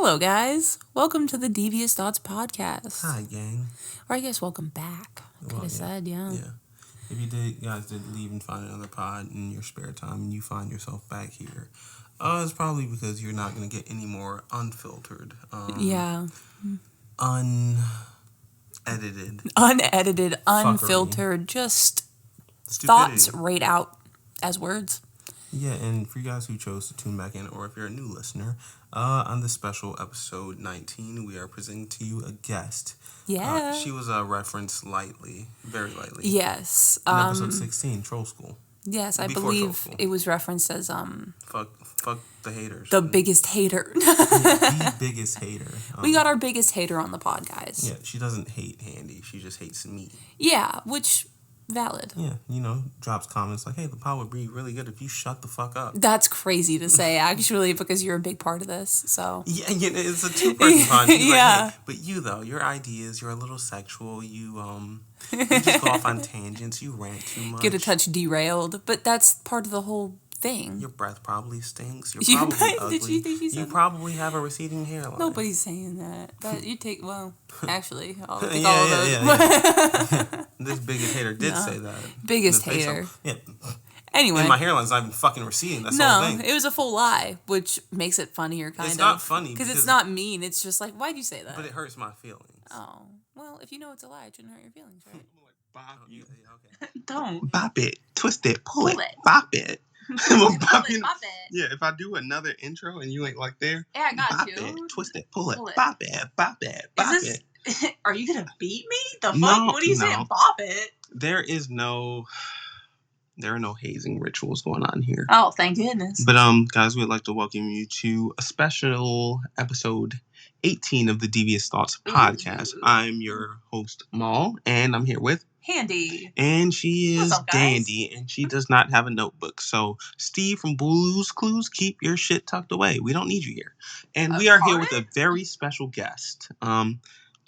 Hello, guys. Welcome to the Devious Thoughts podcast. Hi, gang. Or I guess welcome back. Could have said, yeah. If you guys did leave and find another pod in your spare time and you find yourself back here, it's probably because you're not going to get any more unfiltered. Unedited, unfiltered, just Stupidity. Thoughts right out as words. Yeah, and for you guys who chose to tune back in, or if you're a new listener, on this special episode 19, we are presenting to you a guest. Yeah. She was referenced lightly, very lightly. Yes. In episode 16, Troll School. Yes, I believe it was referenced as Fuck the haters. The biggest hater. The biggest hater. We got our biggest hater on the pod, guys. Yeah, she doesn't hate Handy. She just hates me. Yeah, which... valid. Yeah, drops comments like, hey, the pod would be really good if you shut the fuck up. That's crazy to say, actually, because you're a big part of this, so. Yeah, it's a two-person pod. She's like, hey, but you, though, your ideas, you're a little sexual, you just go off on tangents, you rant too much. Get a touch derailed, but that's part of the whole thing. Your breath probably stinks. You're probably ugly. Did you think you said that? Probably have a receding hairline. Nobody's saying that. You take, well, actually, I'll take all of those. Yeah. This biggest hater did say that. Biggest hater. Yeah. Anyway. And my hairline's not even fucking receding. That's the whole thing. It was a full lie, which makes it funnier, kind of. It's not funny. Because it's not mean. It's just like, why'd you say that? But it hurts my feelings. Oh. Well, if you know it's a lie, it shouldn't hurt your feelings, right? Okay. Don't. Bop it. Twist it. Pull it. Bop it. Bop it. Yeah, if I do another intro and you ain't like there. Yeah, I got bop you. It, twist it. Pull it. Bop it. Bop it. Bop it. Are you going to beat me? The fuck? No, what are you saying? Bop it. There are no hazing rituals going on here. Oh, thank goodness. But guys, we'd like to welcome you to a special episode 18 of the Devious Thoughts podcast. Ooh. I'm your host, Maal, and I'm here with Handy. And she is dandy, and she does not have a notebook. So, Steve from Blue's Clues, keep your shit tucked away. We don't need you here. And we are here with a very special guest.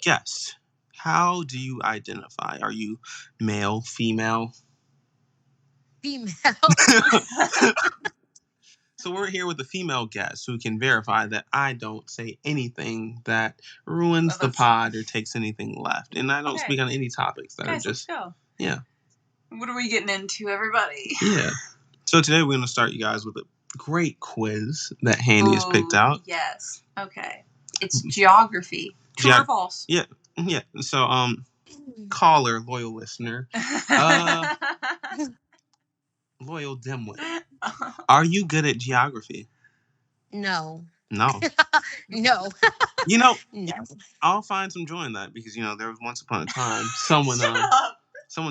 Guest, how do you identify? Are you male, female? Female. So we're here with a female guest who can verify that I don't say anything that ruins the pod or takes anything left. And I don't speak on any topics that are just... Let's go. Yeah. What are we getting into, everybody? Yeah. So today we're going to start you guys with a great quiz that Handy has picked out. Yes. Okay. It's geography. True or false? Yeah. Yeah. So, caller, loyal listener, loyal dimwit. Are you good at geography? No. No. No. No. I'll find some joy in that because, there was once upon a time someone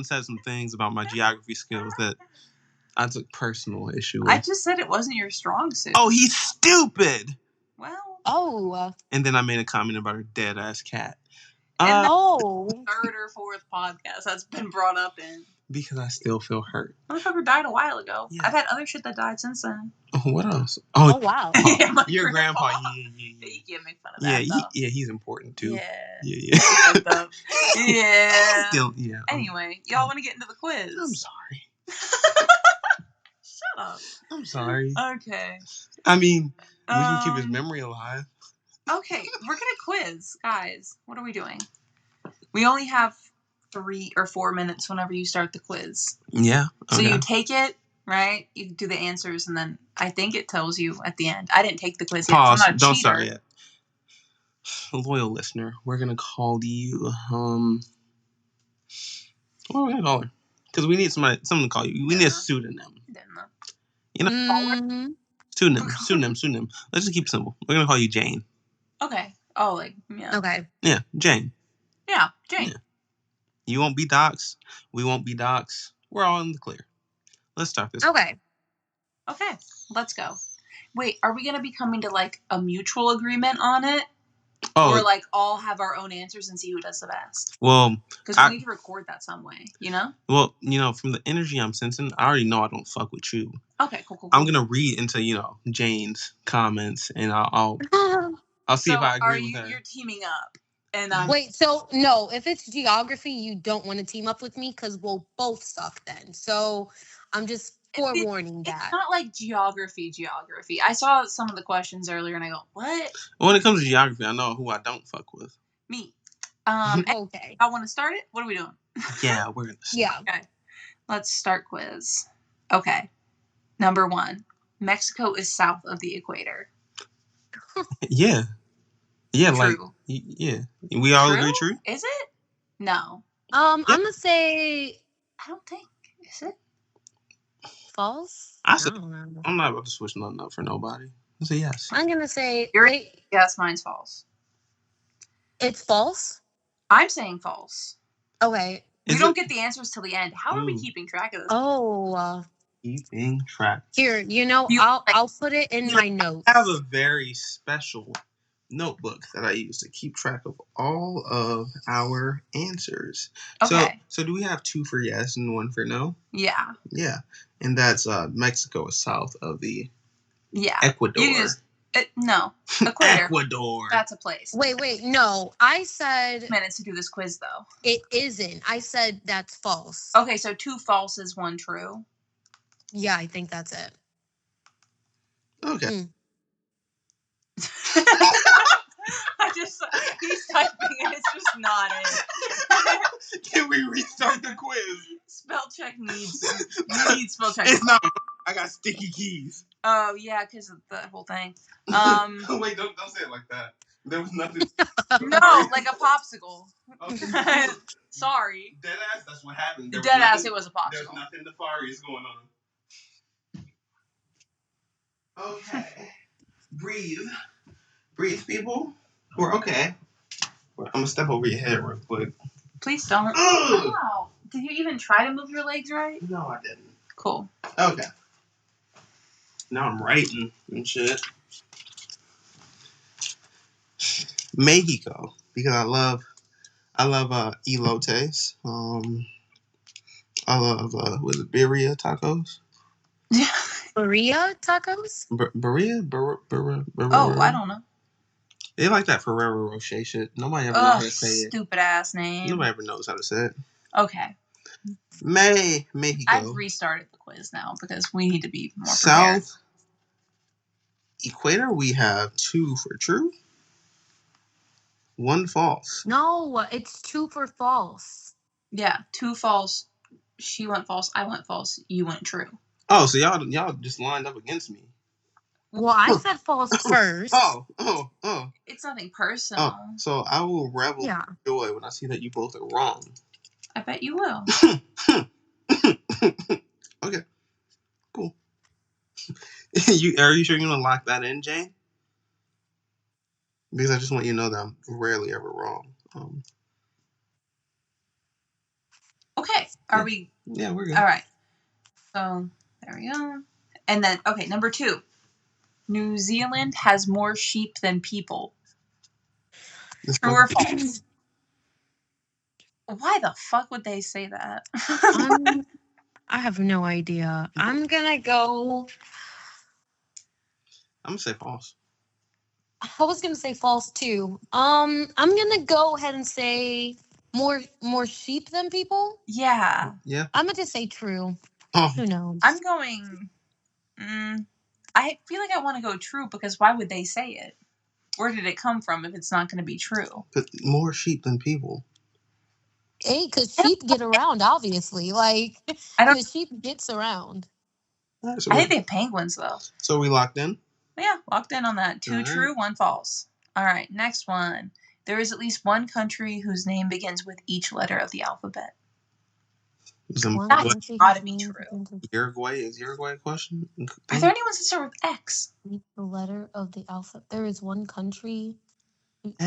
said some things about my geography skills that I took personal issue with. I just said it wasn't your strong suit. Oh, he's stupid! Well. Oh. And then I made a comment about her dead-ass cat. And that's the third or fourth podcast that's been brought up in. Because I still feel hurt. Motherfucker died a while ago. Yeah. I've had other shit that died since then. Oh, what else? Oh wow. Your grandpa. Yeah. You can't make fun of that. He's important too. Yeah. Yeah. Still, yeah. Anyway, y'all want to get into the quiz? I'm sorry. Shut up. I'm sorry. Okay. I mean, we can keep his memory alive. Okay, we're gonna quiz, guys. What are we doing? We only have 3 or 4 minutes whenever you start the quiz. Yeah. Okay. So you take it, right? You do the answers, and then I think it tells you at the end. I didn't take the quiz yet. Pause. So I'm not a Don't cheater. start yet. Loyal listener, we're gonna call you. What are we gonna call her? Because we need someone to call you. We need a pseudonym. Pseudonym. Let's just keep it simple. We're gonna call you Jane. Okay. Oh, yeah. Okay. Yeah, Jane. Yeah, Jane. Yeah. You won't be doxxed. We won't be doxxed. We're all in the clear. Let's start this. Okay. Okay, let's go. Wait, are we going to be coming to, a mutual agreement on it? Oh. Or, all have our own answers and see who does the best? Well. Because we need to record that some way, Well, from the energy I'm sensing, I already know I don't fuck with you. Okay, cool. I'm going to read into, Jane's comments, and I'll see if I agree with her. You're teaming up. And wait, so no, if it's geography, you don't want to team up with me because we'll both suck then. So I'm just forewarning It's that. not like geography. I saw some of the questions earlier and I go, what? When it comes to geography, I know who I don't fuck with. Me. Okay. I want to start it? What are we doing? Yeah, we're gonna start. Yeah. Okay. Let's start quiz. Okay. Number 1. Mexico is south of the equator. Yeah. Yeah, True. yeah. We all agree true? Is it? No. I'm gonna say I don't think. Is it? false. I don't know. I'm not about to switch nothing up for nobody. I say yes. I'm gonna say Yes, mine's false. It's false? I'm saying false. Okay. We don't get the answers till the end. How are we keeping track of this? Oh. Keeping track. Here, I'll put it in my notes. I have a very special notebook that I use to keep track of all of our answers. Okay. So do we have 2 for yes and 1 for no? Yeah. Yeah. And that's Mexico is south of the Ecuador. No. Equator. Ecuador. That's a place. Wait. No. I said minutes to do this quiz though. It isn't. I said that's false. Okay, so 2 falses, 1 true. Yeah, I think that's it. Okay. He's typing and it's just not it. Can we restart the quiz? Spell check needs. You need spell check. It's not. I got sticky keys. Oh yeah, because of the whole thing. Wait, don't say it like that. There was nothing. No, like a popsicle. Okay. Sorry. Deadass, that's what happened. Deadass, it was a popsicle. There's nothing nefarious going on. Okay. Breathe, people. We're okay. I'm gonna step over your head real quick. Please don't. Wow. Did you even try to move your legs right? No, I didn't. Cool. Okay. Now I'm writing and shit. Mexico, because I love elotes. I love was it birria tacos? Yeah. Birria tacos? Birria? Oh, I don't know. They like that Ferrero Rocher shit. Nobody ever knows how to say it. Stupid ass name. Nobody ever knows how to say it. Okay. Mexico. I've restarted the quiz now because we need to be more prepared. South Equator, we have 2 for true, 1 false. No, it's 2 for false. Yeah, 2 false. She went false. I went false. You went true. Oh, so y'all just lined up against me. Well, I said false first. Oh. It's nothing personal. Oh, so I will revel in joy when I see that you both are wrong. I bet you will. Okay. Cool. Are you sure you're gonna lock that in, Jane? Because I just want you to know that I'm rarely ever wrong. Okay. Are we? Yeah, we're good. All right. So there we go. And then, okay, number 2. New Zealand has more sheep than people. True or false? Why the fuck would they say that? I have no idea. I'm gonna go. I'm gonna say false. I was gonna say false too. I'm gonna go ahead and say more sheep than people. Yeah. I'm gonna say true. Oh. Who knows? I'm going. I feel like I want to go true because why would they say it? Where did it come from if it's not going to be true? More sheep than people. Hey, because sheep get around, obviously. Like, the sheep gets around. Right, so I think they have penguins, though. So we locked in? Yeah, locked in on that. 2 true, 1 false. All right, next one. There is at least 1 country whose name begins with each letter of the alphabet. That's gotta be true. Uruguay? Is Uruguay a question? Are there any ones that start with X? The letter of the alphabet. There is 1 country.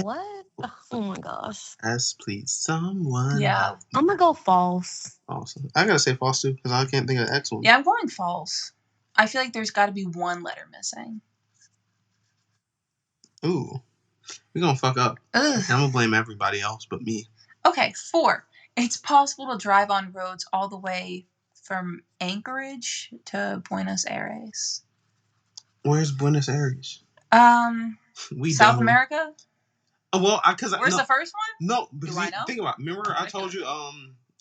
What? Oh my gosh. S, please, someone. Yeah. I'm gonna go false. Awesome. I gotta say false too because I can't think of the X one. Yeah, I'm going false. I feel like there's got to be 1 letter missing. Ooh. We're gonna fuck up. Ugh. I'm gonna blame everybody else but me. Okay, 4. It's possible to drive on roads all the way from Anchorage to Buenos Aires. Where's Buenos Aires? South America? Oh, well, Where's the first one? No, because think about it. Remember I told you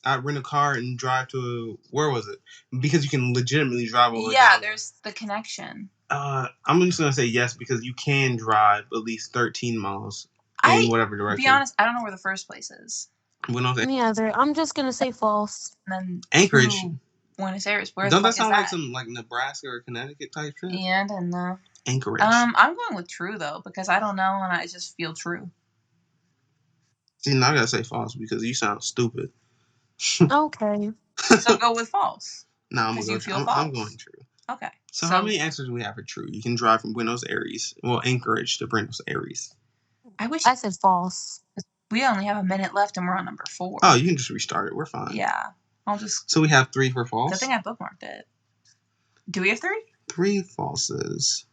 I'd rent a car and drive to where was it? Because you can legitimately drive over. Yeah, there's the connection. I'm just gonna say yes because you can drive at least 13 miles in whatever direction. To be honest, I don't know where the first place is. I'm just gonna say false. And then Anchorage, Buenos Aires. Where don't the that fuck sound is like that? some like Nebraska or Connecticut type shit? Yeah, I don't know. Anchorage. I'm going with true though because I don't know and I just feel true. See, now I gotta say false because you sound stupid. Okay. So go with false. No, I'm gonna go. I'm going true. Okay. So how many answers do we have for true? You can drive from Buenos Aires, Anchorage to Buenos Aires. I said false. We only have a minute left and we're on number 4. Oh, you can just restart it. We're fine. Yeah. So we have 3 for false. Good thing I bookmarked it. Do we have 3? 3 falses.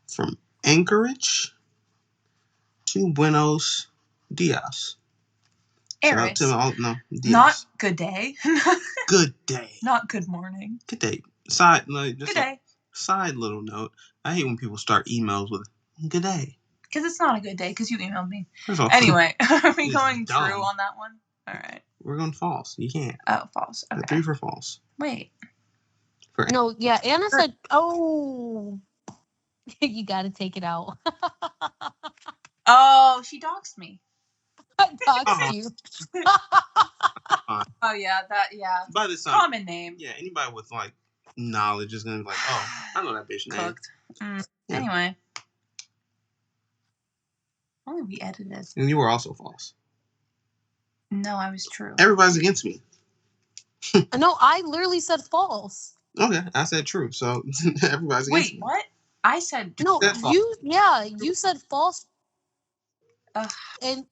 From Anchorage to Buenos Dias. Aires. Dias. Not good day. Good day. Not good morning. Good day. Good day. Side little note. I hate when people start emails with good day. Because it's not a good day because you emailed me. Anyway, are we going true on that one? All right. We're going false. You can't. Oh, false. Okay. 3 for false. Wait. No, yeah, Anna said, oh. You gotta take it out. Oh, she doxed me. I doxed you. Oh, yeah, By this time, common name. Yeah, anybody with, like, knowledge is going to be like, oh, I know that bitch name. Yeah. Anyway. Only we edited. And you were also false. No, I was true. Everybody's against me. No, I literally said false. Okay, I said true, so everybody's against me. Wait, what? I said no. You said false. And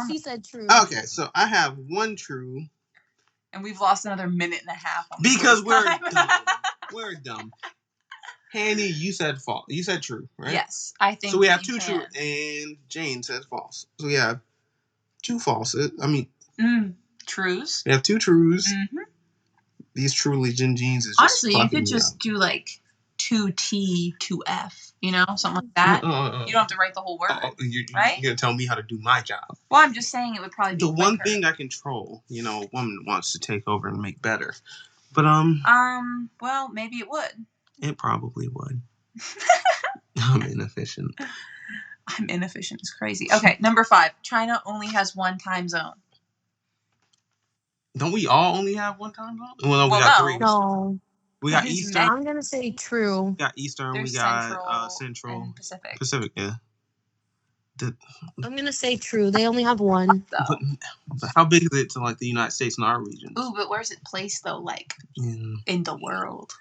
she said true. Okay, so I have 1 true. And we've lost another minute and a half. Because we're dumb. We're dumb. Hanny, you said false. You said true, right? Yes, I think. So we have 2 true, and Jane said false. So we have 2 falses. I mean, trues. We have 2 trues. Mm-hmm. These truly Jim Jeans is just honestly, you could just do like 2T, 2F, you know, something like that. You don't have to write the whole word, right? You're gonna tell me how to do my job. Well, I'm just saying it would probably be the one thing I control. You know, a woman wants to take over and make better, but well, maybe it would. It probably would. I'm inefficient. I'm inefficient. It's crazy. Okay, number 5. China only has 1 time zone. Don't we all only have 1 time zone? Well, no, we got 3. No. We got Eastern. I'm gonna say true. We got Eastern. There's we got Central. and Pacific. Pacific, yeah. I'm gonna say true. They only have 1. But how big is it to like the United States and our region? Ooh, but where's it placed though? Like in the world?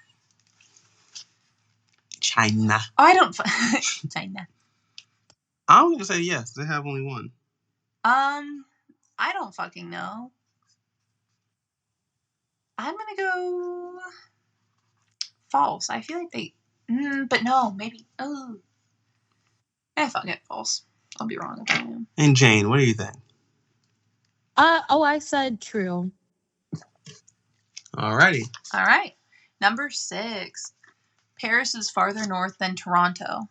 China. Oh, I don't. China. I'm gonna say yes. They have only 1. I don't fucking know. I'm gonna go false. I feel like they. But no, maybe. Oh. Fuck it, false. I'll be wrong if I am. And Jane, what do you think? I said true. Alrighty. All right. Number 6. Paris is farther north than Toronto.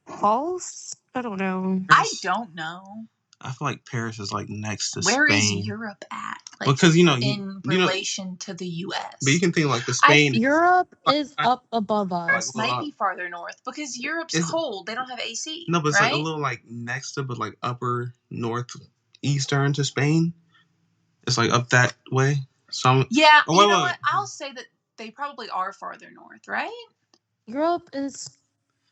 False? I don't know. I don't know. I feel like Paris is like next to Where Spain. Where is Europe at? Like, because in relation to the U.S. But you can think like the Spain. Europe is up above us. Paris might be farther north because Europe's cold. They don't have AC. No, but it's right? like a little like next to, but like upper northeastern to Spain. It's like up that way. So you know what? I'll say that they probably are farther north, right? Europe is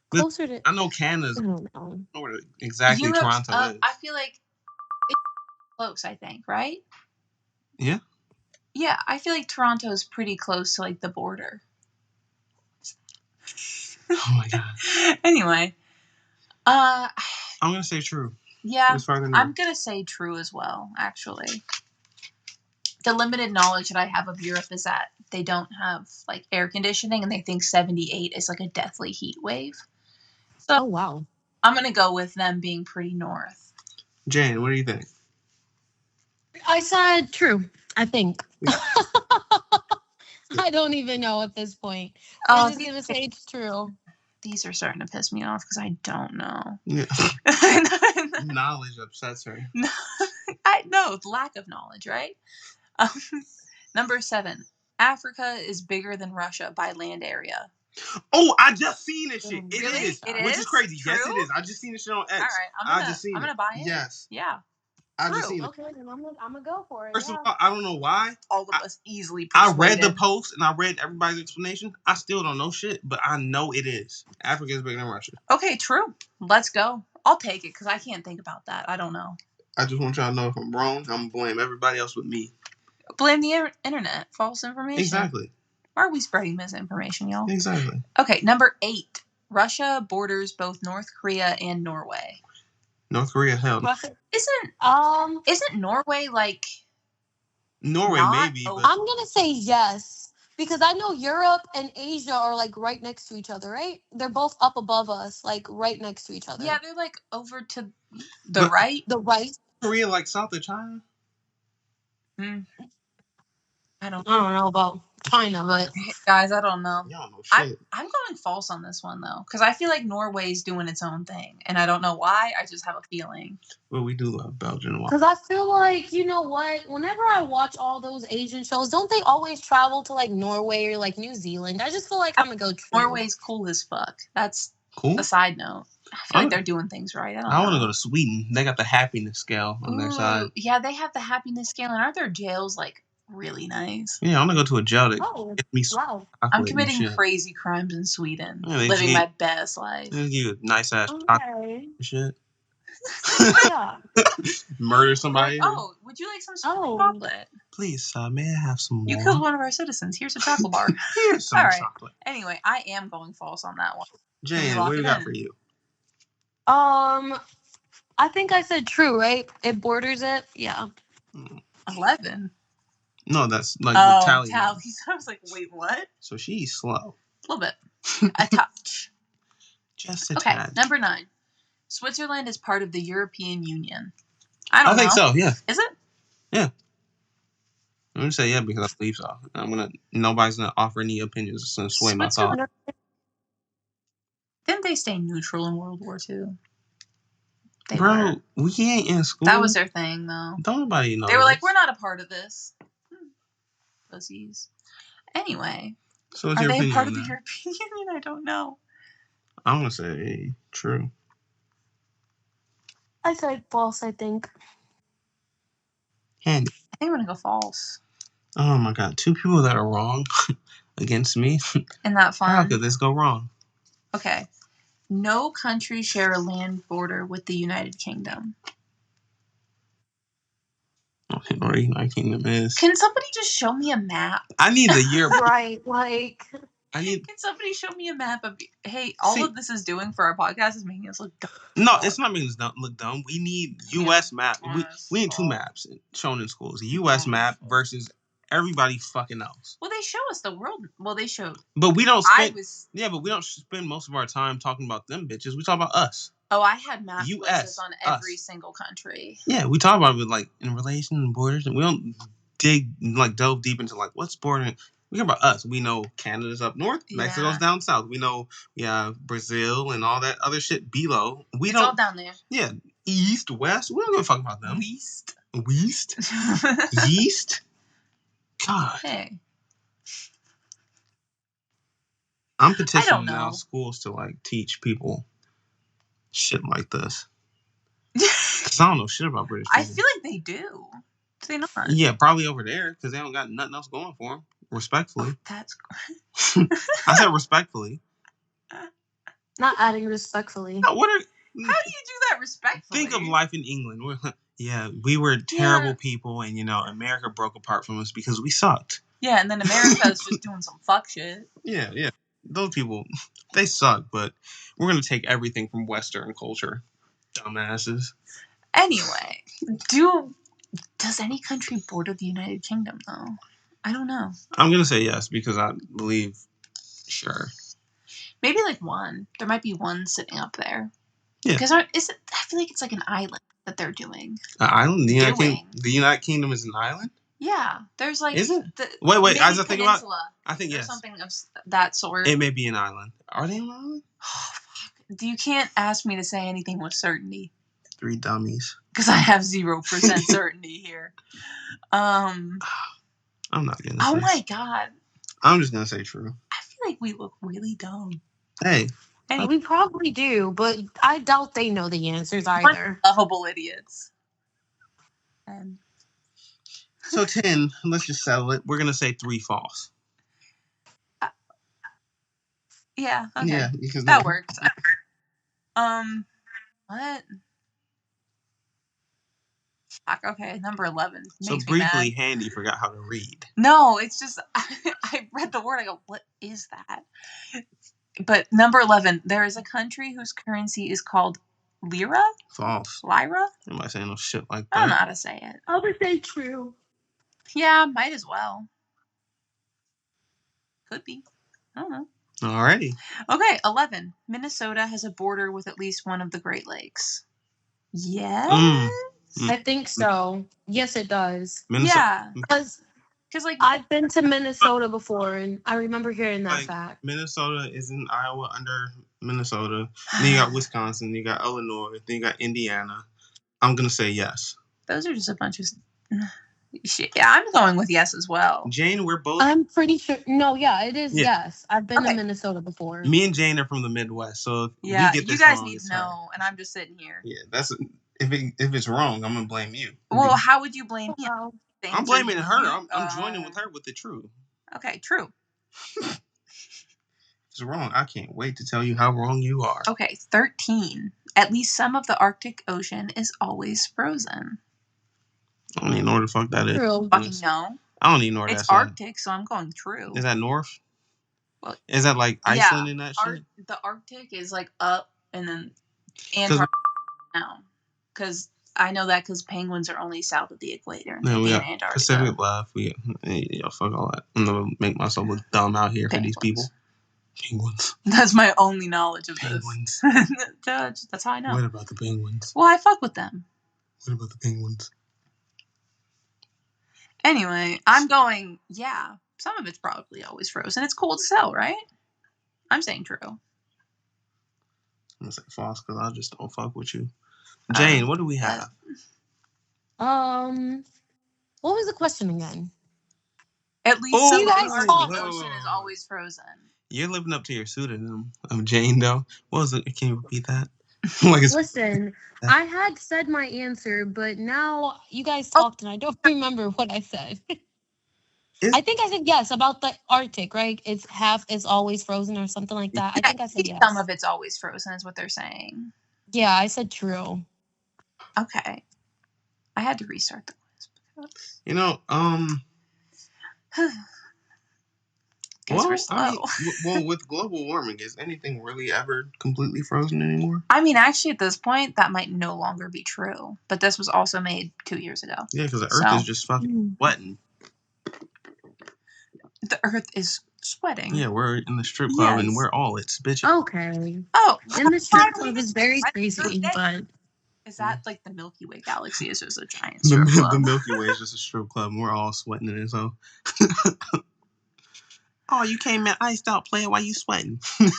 closer to. I know Canada's. I don't know where exactly Europe's Toronto is. I feel like it's close. I think, right? Yeah. Yeah, I feel like Toronto is pretty close to like the border. Oh my god. Anyway, I'm gonna say true. Yeah, I'm gonna say true as well. Actually, the limited knowledge that I have of Europe is that they don't have like air conditioning, and they think 78 is like a deathly heat wave. So, oh wow, I'm gonna go with them being pretty north. Jane, what do you think? I said true. I think. I don't even know at this point. I'm just gonna say it's true. These are starting to piss me off because I don't know. Yeah. Knowledge upsets her. No, lack of knowledge, right? Number 7. Africa is bigger than Russia by land area. Oh, I just seen this shit. Really? It is. It which is crazy. true? Yes, it is. I just seen this shit on X. All right, I'm gonna buy it. Yes. Yeah. I just seen it. Okay, then I'm gonna go for it. First of all, I don't know why. All of us easily I persuaded. read the post and I read everybody's explanation. I still don't know shit, but I know it is. Africa is bigger than Russia. Okay, true. Let's go. I'll take it because I can't think about that. I don't know. I just want y'all to know if I'm wrong, I'm going to blame everybody else but me. Blame the internet. False information. Exactly. Why are we spreading misinformation, y'all? Exactly. Okay, number 8. Russia borders both North Korea and Norway. North Korea, hell. Isn't Norway like Norway maybe, but I'm gonna say yes because I know Europe and Asia are like right next to each other, right? They're both up above us, like right next to each other. Yeah, they're like over to the right. The right. Korea like south of China? I don't know about China, but guys, I don't know. Y'all know shit. I'm going false on this one though, because I feel like Norway's doing its own thing, and I don't know why. I just have a feeling. Well, we do love Belgium. Because I feel like, you know what? Whenever I watch all those Asian shows, don't they always travel to like Norway or like New Zealand? I just feel like I'm gonna go true. Norway's cool as fuck. That's cool. A side note. I feel like they're doing things right. I want to go to Sweden. They got the happiness scale on their side. Yeah, they have the happiness scale, and aren't their jails like really nice? Yeah, I want to go to a jail that gets me. Wow. I'm committing crazy crimes in Sweden, living my best life. They give you a nice ass chocolate shit. Yeah. Murder somebody. Like, oh, would you like some chocolate? Please, may I have some more? You killed one of our citizens. Here's a chocolate bar. Here's some chocolate. Anyway, I am going false on that one. Jane, what do you got for you? I think I said true, right? It borders it. Yeah. 11. No, that's like the tally. I was like, wait, what? So she's slow. A little bit. A touch. Just a tad. Number 9. Switzerland is part of the European Union. I think so, yeah. Is it? Yeah. I'm gonna say yeah because I believe so. Nobody's gonna offer any opinions. It's gonna sway my thought. Didn't they stay neutral in World War II? Bro, we ain't in school. That was their thing, though. Nobody knows. They were like, we're not a part of this. Pussies. Anyway. So are they a part of the European Union? I don't know. I want to say true. I said false, I think. Handy. I think I'm going to go false. Oh my god. 2 people that are wrong against me. Isn't that fun? How could this go wrong? Okay. No countries share a land border with the United Kingdom. Okay, where the United Kingdom is. Can somebody just show me a map? I need the year. Right, like... Can somebody show me a map of... Hey, all of this is doing for our podcast is making us look dumb. No, it's not making us look dumb. We need U.S. map. We need 2 maps shown in schools. A U.S. map versus everybody fucking else. Well, they show us the world. Well, they showed... But we don't spend... Yeah, but we don't spend most of our time talking about them bitches. We talk about us. Oh, I had map quizzes on every single country. Yeah, we talk about it like in relation and borders, and we don't delve deep into like what's bordering. We hear about us. We know Canada's up north, Mexico's down south. We know Brazil and all that other shit below. It's all down there. Yeah, east, west. We don't give a fuck about them. East. Yeast. God. Hey. I'm petitioning now schools to like teach people shit like this. Because I don't know shit about British people. I feel like they do. Do they not? Yeah, probably over there because they don't got nothing else going for them. Respectfully. That's I said respectfully. Not adding respectfully. No, how do you do that respectfully? Think of life in England. We were terrible people and, America broke apart from us because we sucked. Yeah, and then America is just doing some fuck shit. Yeah. Those people, they suck, but we're going to take everything from Western culture. Dumbasses. Anyway, does any country border the United Kingdom, though? I don't know. I'm going to say yes because I believe, sure. Maybe like one. There might be one sitting up there. Yeah. Because I feel like it's like an island that they're doing. An island? The United Kingdom is an island? Yeah, there's like. Is it? Wait. I was thinking about. I think yes. Something of that sort. It may be an island. Are they an island? You can't ask me to say anything with certainty. 3 dummies. Because I have 0% certainty here. I'm not gonna. Oh my god. I'm just gonna say true. I feel like we look really dumb. Hey. Anyway. We probably do, but I doubt they know the answers either. We're lovable idiots. So 10. Let's just settle it. We're gonna say 3 false. Yeah. Okay. Yeah, because that works. What? Okay, number 11. So briefly, Handy forgot how to read. No, it's just I read the word. I go, what is that? But number 11, there is a country whose currency is called lira. False. Lyra. Am I saying no shit like that? I don't know how to say it. I would say true. Yeah, might as well. Could be. I don't know. Alrighty. Okay, 11. Minnesota has a border with at least one of the Great Lakes. Yes. I think so. Yes, it does. Yeah. Because like I've been to Minnesota before, and I remember hearing that fact. Minnesota is in Iowa under Minnesota. Then you got Wisconsin. You got Illinois. Then you got Indiana. I'm gonna say yes. Those are just a bunch of shit. Yeah, I'm going with yes as well. Jane, we're both. I'm pretty sure. No, yeah, it is yes. I've been to Minnesota before. Me and Jane are from the Midwest, so if we get this you guys wrong, need to know, and I'm just sitting here. Yeah, that's if it's wrong, I'm gonna blame you. Well, how would you blame me? I'm blaming her. I'm joining with her with the true. Okay, true. It's wrong. I can't wait to tell you how wrong you are. Okay, 13. At least some of the Arctic Ocean is always frozen. I don't even know where the fuck that is. True. Fucking no. I don't even know where that's It's Arctic, so I'm going true. Is that north? Well, is that like Iceland and that shit? The Arctic is like up and then Antarctica down. Because I know that because penguins are only south of the equator. No, we got Antarctica. Pacific left. Fuck all that. I'm gonna make myself look dumb out here penguins. For these people. Penguins. That's my only knowledge of penguins. Judge, that's how I know. What about the penguins? Well, I fuck with them. What about the penguins? Anyway, I'm going, yeah. Some of it's probably always frozen. It's cold as hell, right? I'm saying true. I'm gonna say false because I just don't fuck with you. Jane, what do we have? What was the question again? At least some of the Arctic Ocean is always frozen. You're living up to your pseudonym of Jane, though. What was it? Can you repeat that? Listen, I had said my answer, but now you guys talked and I don't remember what I said. I think I said yes about the Arctic, right? It's always frozen or something like that. I think I said yes. Some of it's always frozen is what they're saying. Yeah, I said true. Okay. I had to restart the quiz. You know, Guess we're slow. Well, with global warming, is anything really ever completely frozen anymore? I mean, actually, at this point, that might no longer be true. But this was also made 2 years ago. Yeah, because the Earth is just fucking sweating. The Earth is sweating. Yeah, we're in the strip club and we're all it's bitches. Okay. Oh, and the strip club is very crazy, but is that like the Milky Way galaxy? Is just a giant strip club? The Milky Way is just a strip club, and we're all sweating in it. So. Oh, you came in iced out, player. Why you sweating? Because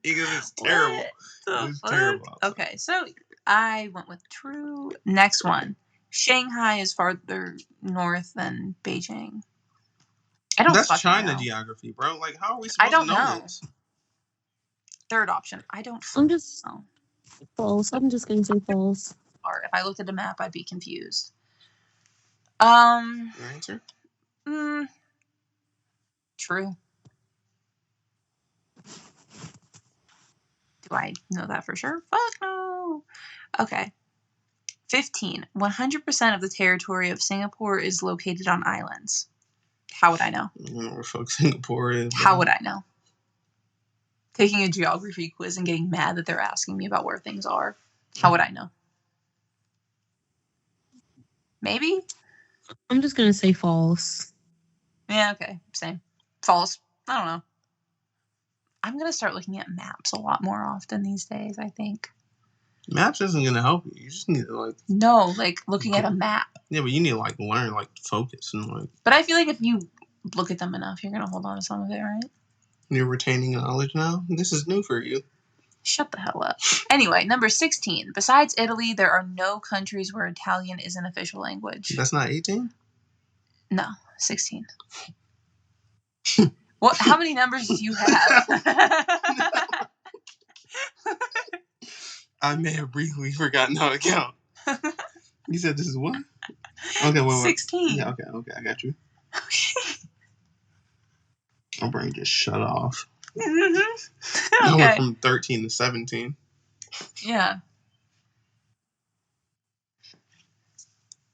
it's terrible. It's terrible. Okay, so I went with true. Next one. Shanghai is farther north than Beijing. I don't. That's China geography, bro. Like, how are we supposed to know this? Third option. I don't. I'm just false. I'm just gonna say false. Or if I looked at a map, I'd be confused. Your answer? True. Do I know that for sure? Fuck no. Okay. 15. 100% of the territory of Singapore is located on islands. How would I know? I don't know where fuck Singapore is. How would I know? Taking a geography quiz and getting mad that they're asking me about where things are. How would I know? Maybe? I'm just going to say false. Yeah, okay. Same. False. I don't know. I'm going to start looking at maps a lot more often these days, I think. Maps isn't gonna help you. You just need to looking at a map. Yeah, but you need to learn focus and But I feel like if you look at them enough, you're gonna hold on to some of it, right? You're retaining knowledge now. This is new for you. Shut the hell up. Anyway, number 16. Besides Italy, there are no countries where Italian is an official language. That's not 18? No, 16. What? How many numbers do you have? I may have briefly forgotten how to count. You said this is what? Okay, wait. 16. Yeah, okay, I got you. Okay. My brain just shut off. Mm-hmm. I went from 13 to 17. Yeah.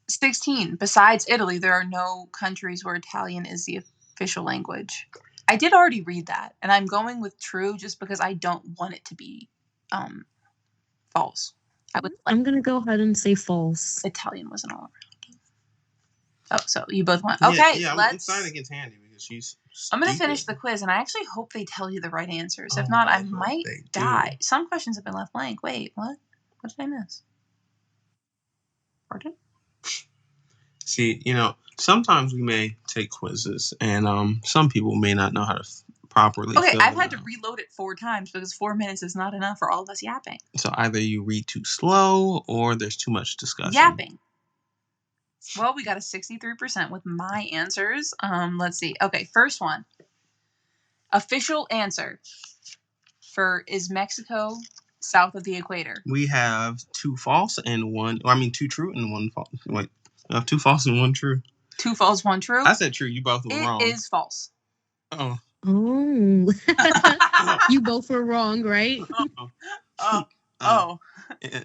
16. Besides Italy, there are no countries where Italian is the official language. I did already read that, and I'm going with true just because I don't want it to be false. I'm going to go ahead and say false. Italian wasn't all around. Oh, so you both went. Okay, yeah, I'm excited against Handy because she's stupid. I'm going to finish the quiz, and I actually hope they tell you the right answers. If not, I might die. Some questions have been left blank. Wait, what? What did I miss? Pardon? See, sometimes we may take quizzes, and some people may not know how to properly Okay, fill I've them had to reload it 4 times because 4 minutes is not enough for all of us yapping. So either you read too slow or there's too much discussion. Yapping. Well, we got a 63% with my answers. Let's see. Okay, first one. Official answer for is Mexico south of the equator? We have 2 false and 1. I mean, 2 true and 1 false. Wait, 2 false and 1 true. 2 false, 1 true. I said true. You both were wrong. It is false. Oh. You both were wrong, right?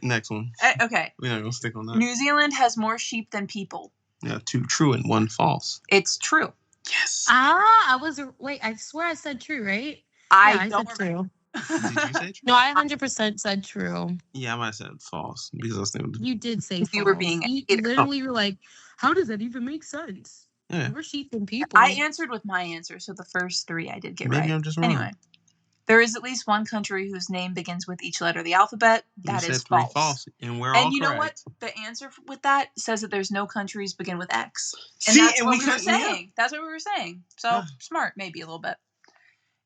Next one. Okay. We're not gonna stick on that. New Zealand has more sheep than people. Yeah, 2 true and 1 false. It's true. Yes. I swear I said true, right? I said true. Did you say true? No, I 100% said true. Yeah, I might have said false because I was thinking. You did say false. You were being. You literally were like, how does that even make sense? Yeah. We're sheep and people. I answered with my answer, so the first 3 I did get right. Maybe I'm just wrong. Anyway, there is at least one country whose name begins with each letter of the alphabet. That is false. 3 false, and we're all correct. And you know what? The answer with that says that there's no countries begin with X. And See, that's and what we were saying. Yeah. That's what we were saying. So smart, maybe a little bit.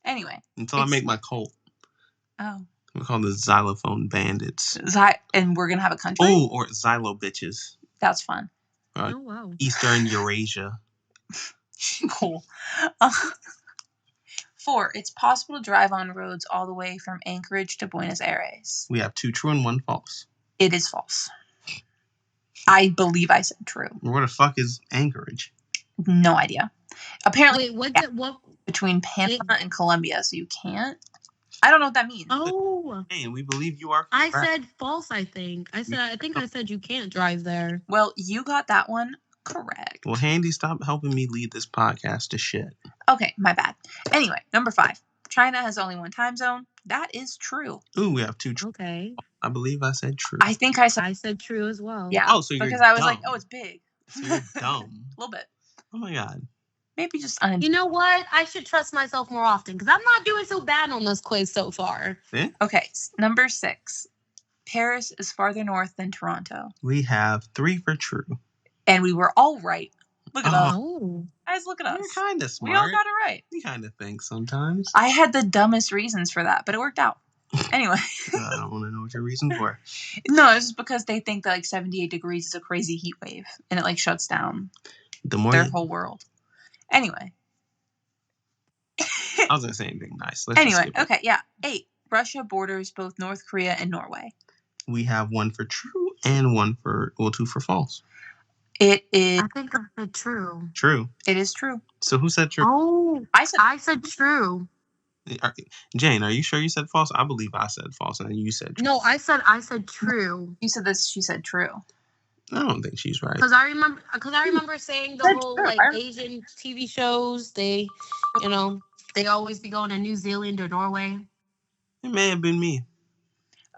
Anyway. Until I make my cult. Oh. We're called the Xylophone Bandits. And we're going to have a country? Oh, or Xylo Bitches. That's fun. Oh, wow. Eastern Eurasia. Cool. 4. It's possible to drive on roads all the way from Anchorage to Buenos Aires. We have 2 true and 1 false. It is false. I believe I said true. Where the fuck is Anchorage? No idea. Apparently, what between Panama and Colombia, so you can't. I don't know what that means. Oh, man, we believe you are correct. I said false. I think I said you can't drive there. Well, you got that one correct. Well, Handy, stop helping me lead this podcast to shit. Okay, my bad. Anyway, number 5. China has only 1 time zone. That is true. Ooh, we have 2 true. Okay. I believe I said true. I think I said true as well. Yeah. Oh, so you're because dumb. I was like, oh, it's big. So you're dumb. A little bit. Oh my god. Maybe just You know what? I should trust myself more often because I'm not doing so bad on this quiz so far. Yeah? Okay, number 6. Paris is farther north than Toronto. We have 3 for true. And we were all right. Look at us. Oh. Guys, look at us. You're kind of smart. We all got it right. We kind of think sometimes. I had the dumbest reasons for that, but it worked out. Anyway. I don't want to know what your reasons were. No, it's just because they think that 78 degrees is a crazy heat wave. And it shuts down their whole world. Anyway. I was going to say anything nice. Anyway, okay, yeah. 8. Russia borders both North Korea and Norway. We have 1 for true and 2 for false. It is. I think I said true. True. It is true. So who said true? Oh, I said true. Jane, are you sure you said false? I believe I said false and you said true. No, I said true. You said this. She said true. I don't think she's right. Because I remember saying the whole Asian TV shows. They always be going to New Zealand or Norway. It may have been me.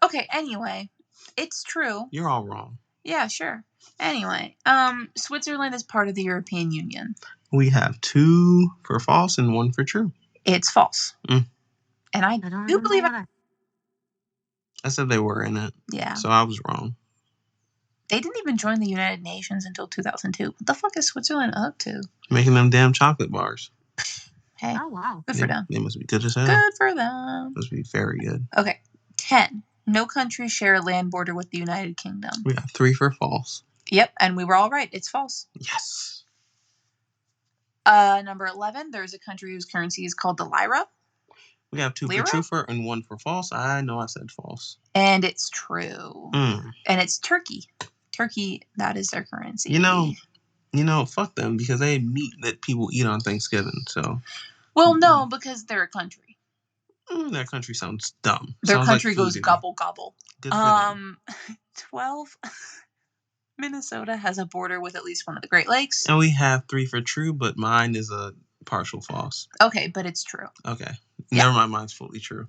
Okay. Anyway, it's true. You're all wrong. Yeah, sure. Anyway, Switzerland is part of the European Union. We have 2 for false and 1 for true. It's false. And I do believe I said they were in it. Yeah. So I was wrong. They didn't even join the United Nations until 2002. What the fuck is Switzerland up to? Making them damn chocolate bars. Hey. Oh, wow. Good for them. They must be good as hell. Good for them. Must be very good. Okay. 10. No countries share a land border with the United Kingdom. We got 3 for false. Yep, and we were all right. It's false. Yes. Number 11. There's a country whose currency is called the lira. We have 2 for true and 1 for false. I know I said false. And it's true. And it's Turkey. Turkey, that is their currency. You know, fuck them because they have meat that people eat on Thanksgiving. So. Well, no, because they're a country. That country sounds dumb. Their sounds country like goes gobble gobble. Good for them. 12. Minnesota has a border with at least one of the Great Lakes. And we have 3 for true, but mine is a partial false. Okay, but it's true. Okay. Yeah. Never mind, mine's fully true.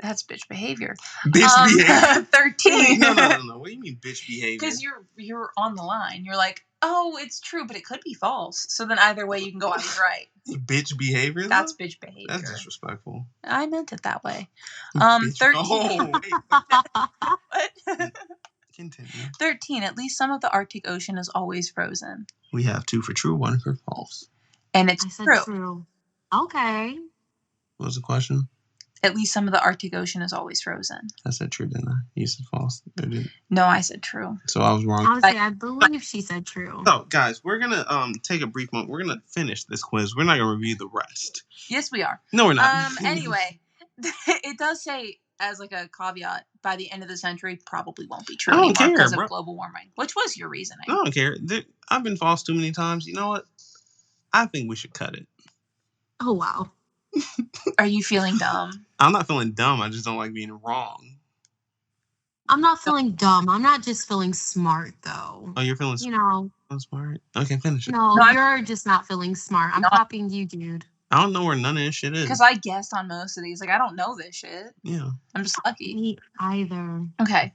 That's bitch behavior. Bitch behavior. 13. No. What do you mean bitch behavior? Because you're on the line. You're like, oh, it's true, but it could be false. So then either way, you can go, I was right. Bitch behavior? Though? That's bitch behavior. That's disrespectful. I meant it that way. 13. Oh, What? Continue. 13. At least some of the Arctic Ocean is always frozen. We have 2 for true, 1 for false. And it's true. Okay. What was the question? At least some of the Arctic Ocean is always frozen. I said true, didn't I? You said false. No, I said true. So I was wrong. I believe she said true. So, guys, we're going to take a brief moment. We're going to finish this quiz. We're not going to review the rest. Yes, we are. No, we're not. Anyway, it does say, as like a caveat, by the end of the century, probably won't be true anymore because of global warming, which was your reasoning. I don't care. I've been false too many times. You know what? I think we should cut it. Oh, wow. Are you feeling dumb? I'm not feeling dumb. I just don't like being wrong. I'm not feeling dumb. I'm not just feeling smart, though. Oh, you're feeling smart? Okay, finish it. No, you're just not feeling smart. I'm copying you, dude. I don't know where none of this shit is. Because I guessed on most of these. Like, I don't know this shit. Yeah. I'm just lucky. Me either. Okay.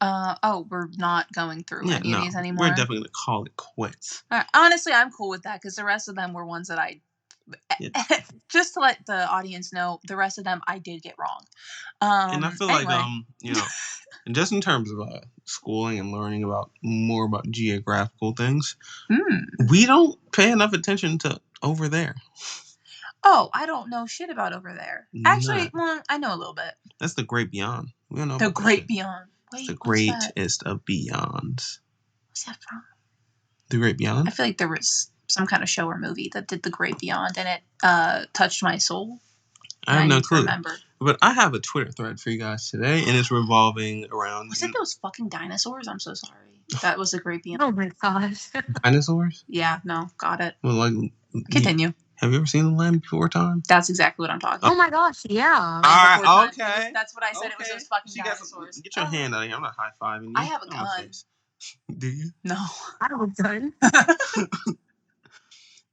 We're not going through any of these anymore. We're definitely going to call it quits. Right. Honestly, I'm cool with that because the rest of them were ones that I... Just to let the audience know, the rest of them I did get wrong. And I feel like, just in terms of schooling and learning more about geographical things, we don't pay enough attention to over there. Oh, I don't know shit about over there. Actually, well, I know a little bit. That's the great beyond. We don't know the great beyond. Wait, the greatest of beyonds. What's that from? The Great Beyond? I feel like there was some kind of show or movie that did The Great Beyond, and it touched my soul. I have no clue. But I have a Twitter thread for you guys today, and it's revolving around... Was it those fucking dinosaurs? I'm so sorry. That was The Great Beyond. Oh my gosh. Dinosaurs? Yeah, no, got it. Well, continue. Have you ever seen The Land Before Time? That's exactly what I'm talking about. Oh my gosh, yeah. Alright, okay. That's what I said. Okay. It was those fucking dinosaurs. Get your hand out of here. I'm not high-fiving you. I have a gun. Do you? No. I have a gun.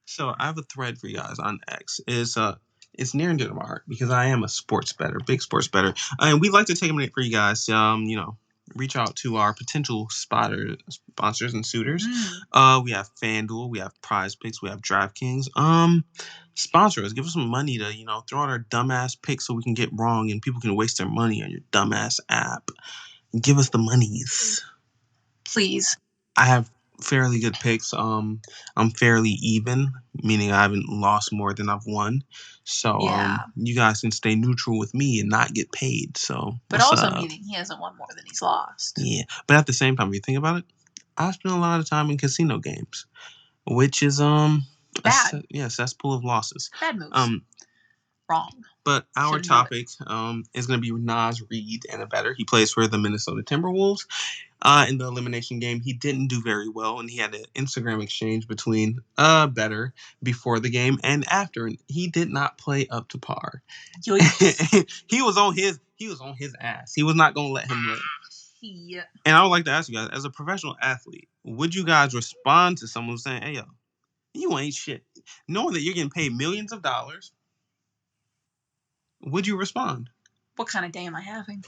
So I have a thread for you guys on X. It's near and dear to my heart because I am a sports bettor, big sports bettor. And we'd like to take a minute for you guys to, reach out to our potential sponsors and suitors. We have FanDuel, we have Prize Picks, we have DraftKings. Sponsor us. Give us some money to, throw out our dumbass picks so we can get wrong and people can waste their money on your dumbass app. Give us the monies. Please. I have fairly good picks. I'm fairly even, meaning I haven't lost more than I've won. So you guys can stay neutral with me and not get paid. So, but also meaning he hasn't won more than he's lost. Yeah, but at the same time, if you think about it, I spend a lot of time in casino games, which is bad. Cesspool of losses. Bad moves. Wrong. But our topic is going to be Naz Reid and a bettor. He plays for the Minnesota Timberwolves. In the elimination game, he didn't do very well, and he had an Instagram exchange between a bettor before the game and after. And he did not play up to par. He was on his ass. He was not going to let him win. Yeah. And I would like to ask you guys, as a professional athlete, would you guys respond to someone saying, "Hey, yo, you ain't shit," knowing that you're getting paid millions of dollars? Would you respond? What kind of day am I having?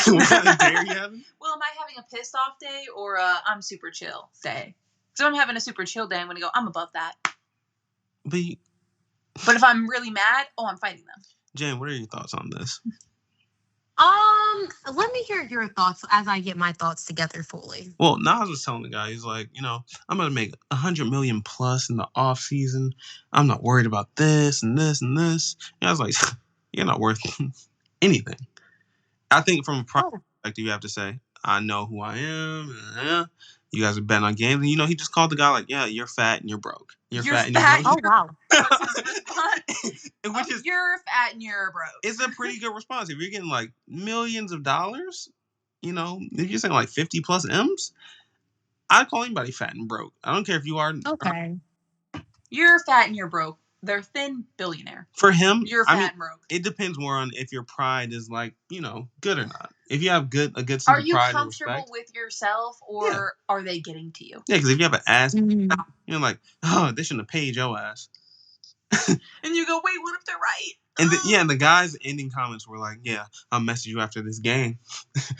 What kind of day are you having? Well, am I having a pissed off day or I'm super chill day? So if I'm having a super chill day, I'm going to go, I'm above that. But if I'm really mad, I'm fighting them. Jen, what are your thoughts on this? Let me hear your thoughts as I get my thoughts together fully. Well, Nas was telling the guy, he's like, I'm gonna make 100 million plus in the off season. I'm not worried about this and this and this. And I was like, you're not worth anything. I think from a perspective, you have to say, I know who I am. You guys are betting on games, and he just called the guy like, yeah, you're fat and you're broke. You're fat and you're broke. Oh wow. Which is, you're fat and you're broke. It's a pretty good response. If you're getting like millions of dollars, if you're saying like 50 plus M's, I'd call anybody fat and broke. I don't care if you are. Okay. You're fat and you're broke. They're thin billionaire. For him, you're fat and broke. It depends more on if your pride is like, good or not. If you have a good sense of pride and respect. Are you comfortable with yourself, or are they getting to you? Yeah, because if you have an ass, you're like, oh, they shouldn't have paid your ass. And you go, wait, what if they're right? And the guy's ending comments were like, yeah, I'll message you after this game.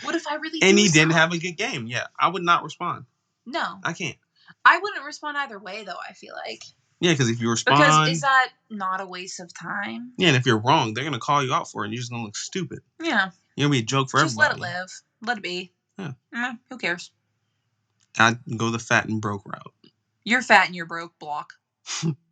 What if I really And he didn't have a good game. Yeah, I would not respond. No. I can't. I wouldn't respond either way, though, I feel like. Yeah, because if you respond... Because is that not a waste of time? Yeah, and if you're wrong, they're going to call you out for it, and you're just going to look stupid. Yeah. You're going to be a joke for everybody. Just let it live. Let it be. Yeah. Who cares? I'd go the fat and broke route. You're fat and you're broke. Block.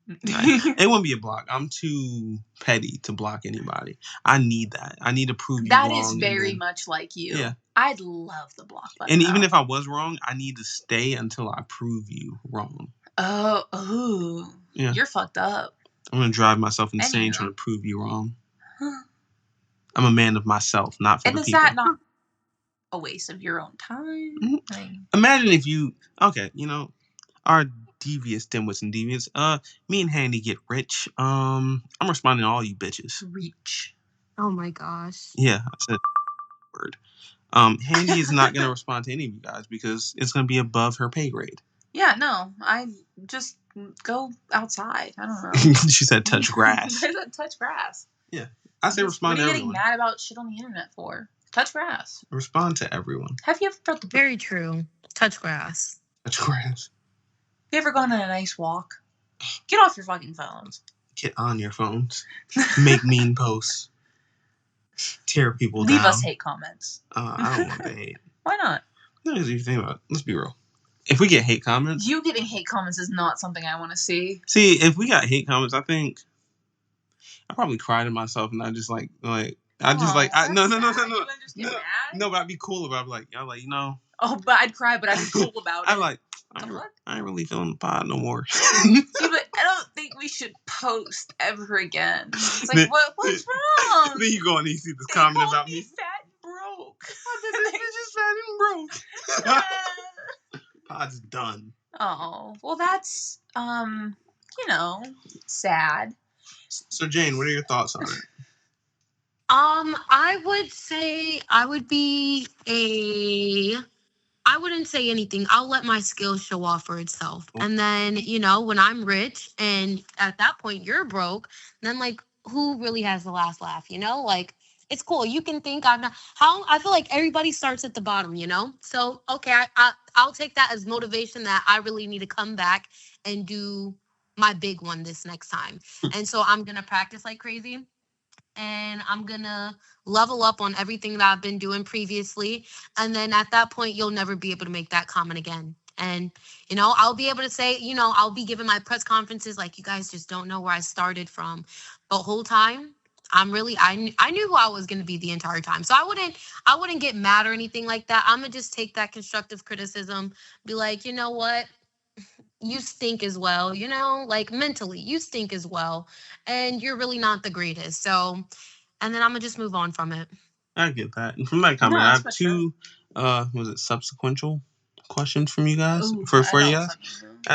It wouldn't be a block. I'm too petty to block anybody. I need that. I need to prove you wrong. That is very much like you. Yeah. I'd love the block button. And even if I was wrong, I need to stay until I prove you wrong. Oh. Yeah. You're fucked up. I'm going to drive myself insane trying to prove you wrong. I'm a man of myself, not for the people. And is that not a waste of your own time? Mm-hmm. Imagine if you... Okay, our devious dimwits and deviants. Me and Handy get rich. I'm responding to all you bitches. Reach. Oh my gosh. Yeah, I said word. Handy is not going to respond to any of you guys because it's going to be above her pay grade. Yeah, no. I just go outside. I don't know. She said touch grass. I said touch grass. Yeah. I say respond to everyone. What are you getting mad about shit on the internet for? Touch grass. Respond to everyone. Have you ever felt the... Very true. Touch grass. Touch grass. Have you ever gone on a nice walk? Get off your fucking phones. Get on your phones. Make mean posts. Tear people down. Leave us hate comments. I don't want the hate. Why not? No, you think about it. Let's be real. If we get hate comments... You getting hate comments is not something I want to see. See, if we got hate comments, I think... I probably cry to myself and I just like... No. No, but I'd be cool about it. I'd be like, Oh, but I'd cry, but I'd be cool about it. I'm like, I ain't really feeling the pod no more. See, but I don't think we should post ever again. It's like, what's wrong? Then you go and you see this comment about me. Fat and broke. This bitch is fat and broke. Pod's done. Oh, well, that's sad. So Jane, what are your thoughts on it? I would say I wouldn't say anything. I'll let my skills show off for itself. Oh. And then, when I'm rich and at that point you're broke, then like who really has the last laugh, Like it's cool. You can think I feel like everybody starts at the bottom, So, okay, I'll take that as motivation that I really need to come back and do my big one this next time. And so I'm going to practice like crazy. And I'm going to level up on everything that I've been doing previously. And then at that point, you'll never be able to make that comment again. And, I'll be able to say, I'll be giving my press conferences like you guys just don't know where I started from. The whole time, I knew who I was going to be the entire time. So I wouldn't get mad or anything like that. I'm going to just take that constructive criticism, be like, you know what? You stink as well, like mentally, you stink as well. And you're really not the greatest. So, and then I'm going to just move on from it. I get that. And from that comment, I have two, subsequential questions from you guys? Ooh, for you guys?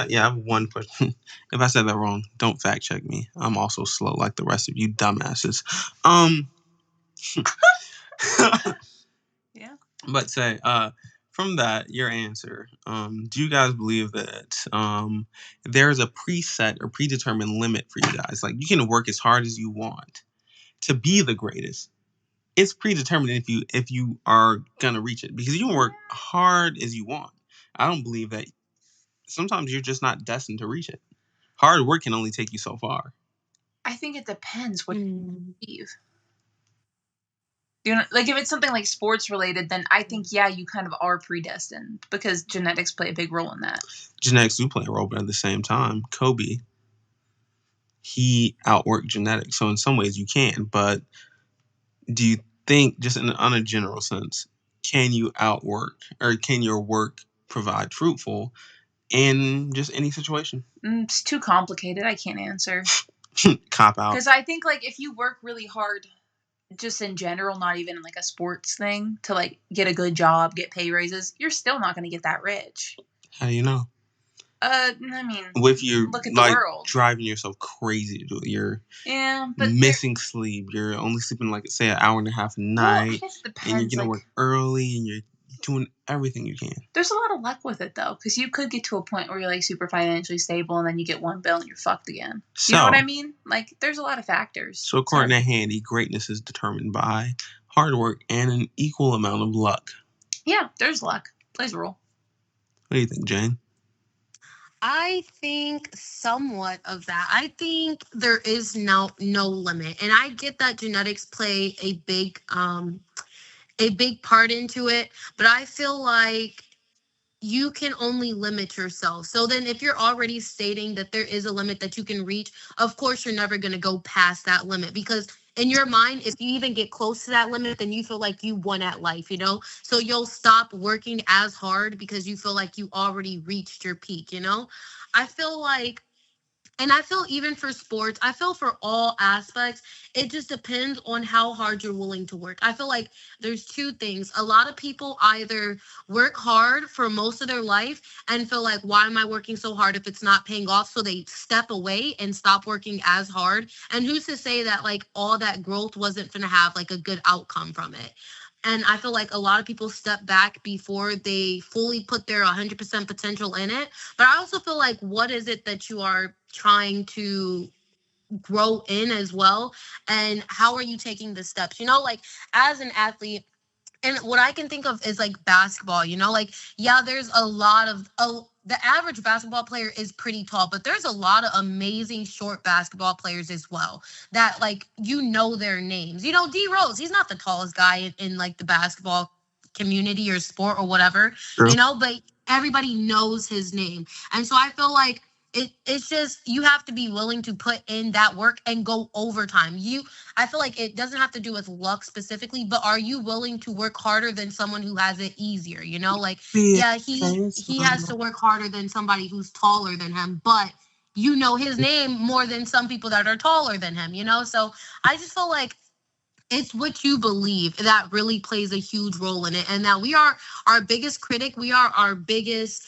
Yeah, I have one question. If I said that wrong, don't fact check me. I'm also slow like the rest of you dumbasses. Yeah. But say, from that, your answer, do you guys believe that there's a preset or predetermined limit for you guys? Like, you can work as hard as you want to be the greatest. It's predetermined if you are going to reach it. Because you can work hard as you want. I don't believe that sometimes you're just not destined to reach it. Hard work can only take you so far. I think it depends what you believe. You know, like if it's something like sports related, then I think you kind of are predestined because genetics play a big role in that. Genetics do play a role, but at the same time, Kobe, he outworked genetics. So in some ways you can, but do you think, just on a general sense, can you outwork, or can your work provide fruitful in just any situation? It's too complicated. I can't answer. Cop out. Because I think like if you work really hard, just in general, not even in like a sports thing, to like get a good job, get pay raises, you're still not going to get that rich. How do you know? I mean, with you look at like the world. driving yourself crazy to do it, you're but missing sleep. You're only sleeping like say an hour and a half a night, I guess it depends. And you're gonna work early, and you're doing everything you can. There's a lot of luck with it though, because you could get to a point where you're like super financially stable, and then you get one bill and you're fucked again. You know what I mean? Like, there's a lot of factors. So according to Handy, greatness is determined by hard work and an equal amount of luck. Yeah, there's luck. Plays a role. What do you think, Jane? I think somewhat of that. I think there is no limit, and I get that genetics play a big part into it, but I feel like you can only limit yourself. So then if you're already stating that there is a limit that you can reach, of course you're never going to go past that limit, because in your mind, if you even get close to that limit, then you feel like you won at life, you know? So you'll stop working as hard because you feel like you already reached your peak, you know? I feel like, and I feel even for sports, I feel for all aspects, it just depends on how hard you're willing to work. I feel like there's two things. A lot of people either work hard for most of their life and feel like, why am I working so hard if it's not paying off? So they step away and stop working as hard. And who's to say that like all that growth wasn't going to have like a good outcome from it? And I feel like a lot of people step back before they fully put their 100% potential in it. But I also feel like, what is it that you are trying to grow in as well? And how are you taking the steps? You know, like as an athlete, and what I can think of is like basketball, you know, like, yeah, there's a lot of, the average basketball player is pretty tall, but there's a lot of amazing short basketball players as well that like, you know, their names. You know, D Rose, he's not the tallest guy in like the basketball community or sport or whatever, True. You know, but everybody knows his name. And so I feel like it's just, you have to be willing to put in that work and go overtime. I feel like it doesn't have to do with luck specifically, but are you willing to work harder than someone who has it easier? You know, like, yeah, he has to work harder than somebody who's taller than him, but you know his name more than some people that are taller than him, you know? So I just feel like it's what you believe that really plays a huge role in it. And that we are our biggest critic. We are our biggest,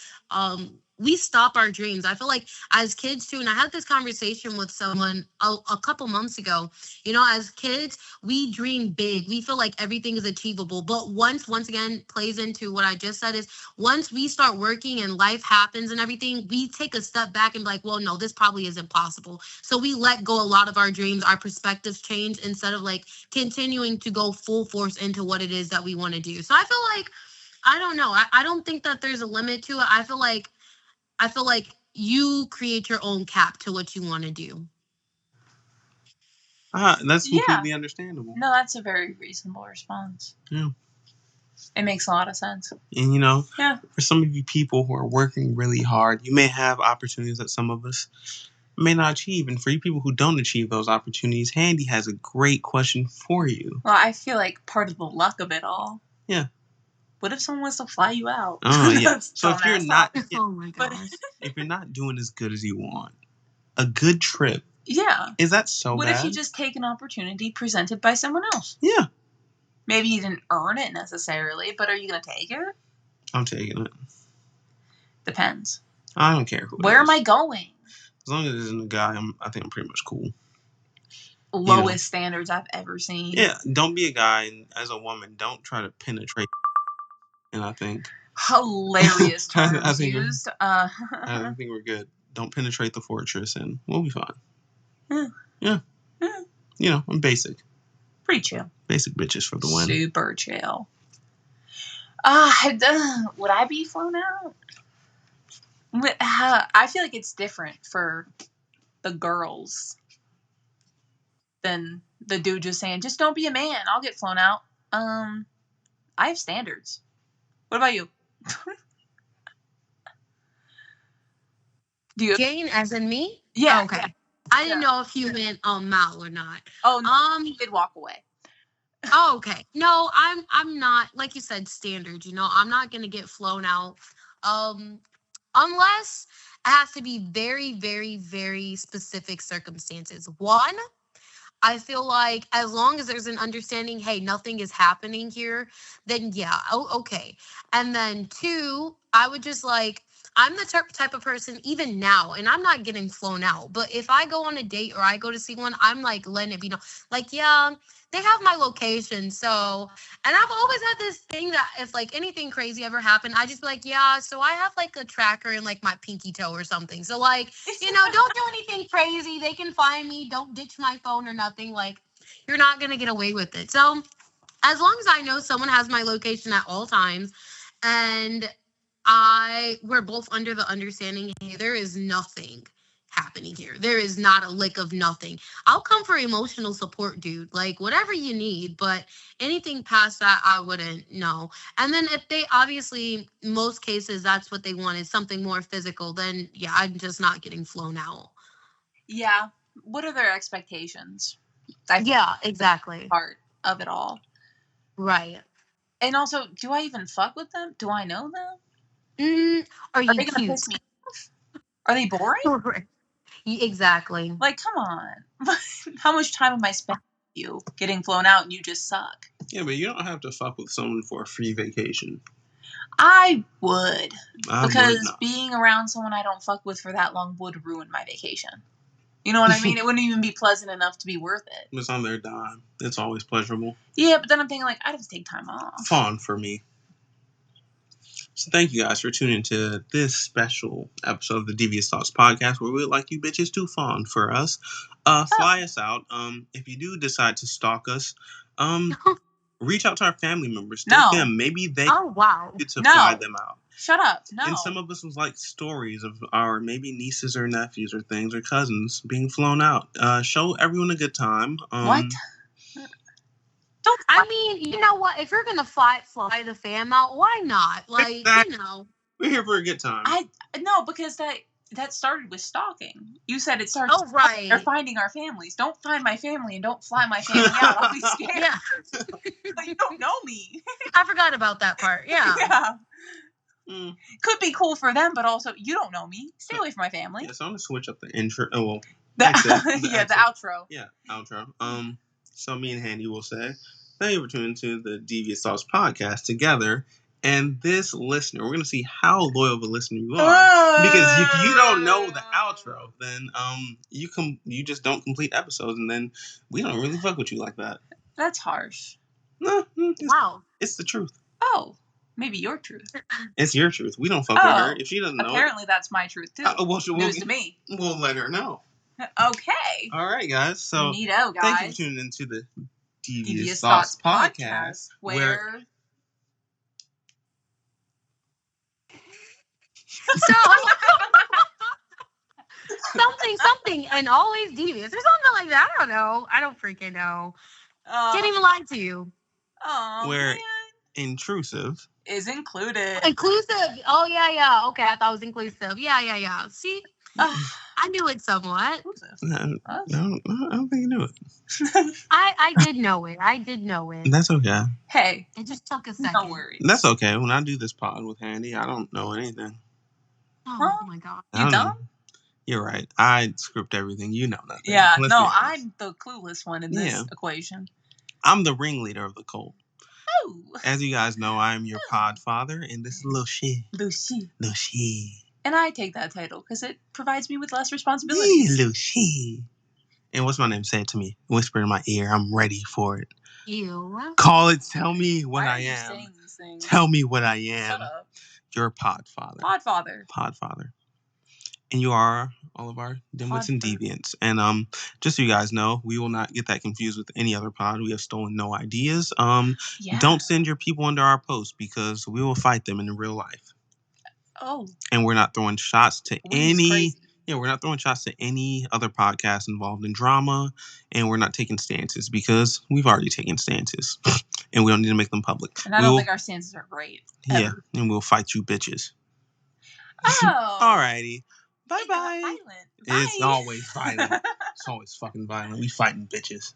we stop our dreams. I feel like as kids too, and I had this conversation with someone a couple months ago, you know, as kids, we dream big. We feel like everything is achievable. But once again, plays into what I just said, is once we start working and life happens and everything, we take a step back and be like, well, no, this probably isn't possible. So we let go a lot of our dreams, our perspectives change instead of like continuing to go full force into what it is that we want to do. So I feel like, I don't know. I don't think that there's a limit to it. I feel like you create your own cap to what you want to do. That's completely understandable. No, that's a very reasonable response. Yeah. It makes a lot of sense. And, you know, for some of you people who are working really hard, you may have opportunities that some of us may not achieve. And for you people who don't achieve those opportunities, Handy has a great question for you. Well, I feel like part of the luck of it all. Yeah. What if someone wants to fly you out? Oh, yeah. So if you're not... Oh, my gosh. If you're not doing as good as you want, a good trip... Yeah. Is that so bad? What if you just take an opportunity presented by someone else? Yeah. Maybe you didn't earn it necessarily, but are you going to take it? I'm taking it. Depends. I don't care who Where am I going? As long as it isn't a guy, I think I'm pretty much cool. Lowest standards I've ever seen. Yeah, don't be a guy, and as a woman, don't try to penetrate. And I think... Hilarious terms used. I think we're good. Don't penetrate the fortress, and we'll be fine. Yeah. You know, I'm basic. Pretty chill. Basic bitches for the win. Super chill. Would I be flown out? I feel like it's different for the girls than the dude just saying, just don't be a man, I'll get flown out. I have standards. What about you? Do you? Jane, as in me? Yeah. Oh, okay. Yeah. I didn't know if you meant Mal or not. Oh, no, did walk away. Oh, okay. No, I'm not, like you said, standard. I'm not gonna get flown out. Unless it has to be very, very, very specific circumstances. One, I feel like as long as there's an understanding, hey, nothing is happening here, then yeah, okay. And then two, I would just I'm the type of person, even now, and I'm not getting flown out, but if I go on a date or I go to see one, I'm like letting it be known. Yeah, they have my location. So, and I've always had this thing that if anything crazy ever happened, I just be like, yeah, so I have a tracker in my pinky toe or something. So don't do anything crazy. They can find me. Don't ditch my phone or nothing. You're not gonna get away with it. So as long as I know someone has my location at all times, and we're both under the understanding, hey, there is nothing happening here. There is not a lick of nothing. I'll come for emotional support, dude. Whatever you need, but anything past that, I wouldn't know. And then if they obviously, most cases, that's what they want is something more physical, then yeah, I'm just not getting flown out. Yeah. What are their expectations? Yeah, exactly. Part of it all. Right. And also, do I even fuck with them? Do I know them? Are you they gonna piss me off? Are they boring? Exactly. Come on. How much time am I spending with you getting flown out and you just suck? Yeah, but you don't have to fuck with someone for a free vacation. I would. Because being around someone I don't fuck with for that long would ruin my vacation. You know what I mean? It wouldn't even be pleasant enough to be worth it. It's on their dime. It's always pleasurable. Yeah, but then I'm thinking, I'd have to take time off. Fun for me. So thank you guys for tuning into this special episode of the Devious Thoughts podcast, where we would like you bitches to fawn for us. Fly us out. If you do decide to stalk us, reach out to our family members. Tell them maybe they get to fly them out. Shut up. No. And some of us was stories of our maybe nieces or nephews or things or cousins being flown out. Show everyone a good time. What? I mean, you know what? If you're gonna fly the fam out, why not? We're here for a good time. No, because that started with stalking. You said it started. Oh, right. They're finding our families. Don't find my family and don't fly my family out. I'll be scared. Yeah. You don't know me. I forgot about that part. Yeah. Yeah. Could be cool for them, but also you don't know me. Stay away from my family. Yeah, so I'm gonna switch up the intro. Oh well. The outro. Yeah, outro. So me and Handy will say, thank you for tuning to the Devious Thoughts podcast together. And this listener, we're going to see how loyal of a listener you are. Because if you don't know the outro, then you just don't complete episodes, and then we don't really fuck with you like that. That's harsh. No, wow. It's the truth. Oh, maybe your truth. It's your truth. We don't fuck with her. If she doesn't know apparently that's my truth, too. News to me. We'll let her know. Okay. All right, guys. So neato, guys. Thank you for tuning into the Devious Thoughts podcast, where so something and always devious or something like that. I don't know. I don't freaking know. Can't even lie to you. Oh, where man. Intrusive is included. Inclusive. Oh yeah. Okay, I thought it was inclusive. Yeah. See, I knew it somewhat. No, I don't think you knew it. I did know it. That's okay. Hey, it just took a second. No worries. That's okay. When I do this pod with Handy, I don't know anything. Oh my god. You dumb? You're right. I script everything. You know nothing. Yeah, no, I'm the clueless one in this equation. I'm the ringleader of the cult. Oh. As you guys know, I'm your pod father, and this is Lucy. And I take that title because it provides me with less responsibility. Lucy. And what's my name? Say it to me. Whisper in my ear. I'm ready for it. You. Call it. Tell me what Why I are you am. saying these things? Tell me what I am. Shut up. Your pod father. Pod father. And you are all of our dimwits and deviants. And just so you guys know, we will not get that confused with any other pod. We have stolen no ideas. Don't send your people under our post because we will fight them in real life. Oh. And we're not throwing shots to we're not throwing shots to any other podcast involved in drama, and we're not taking stances because we've already taken stances. and we don't need to make them public. And I don't think our stances are great. Yeah, and we'll fight you bitches. Oh. Alrighty. Bye-bye. Violent. It's always violent. It's always fucking violent. We fighting bitches.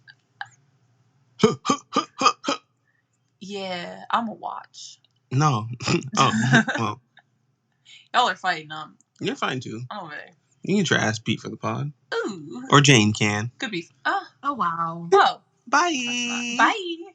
Yeah, I'm gonna watch. No. Oh, well. Y'all are fighting. You're fine too. I'm over there. You can get your ass beat for the pod. Ooh. Or Jane can. Could be. Oh wow. Whoa. Bye. Bye.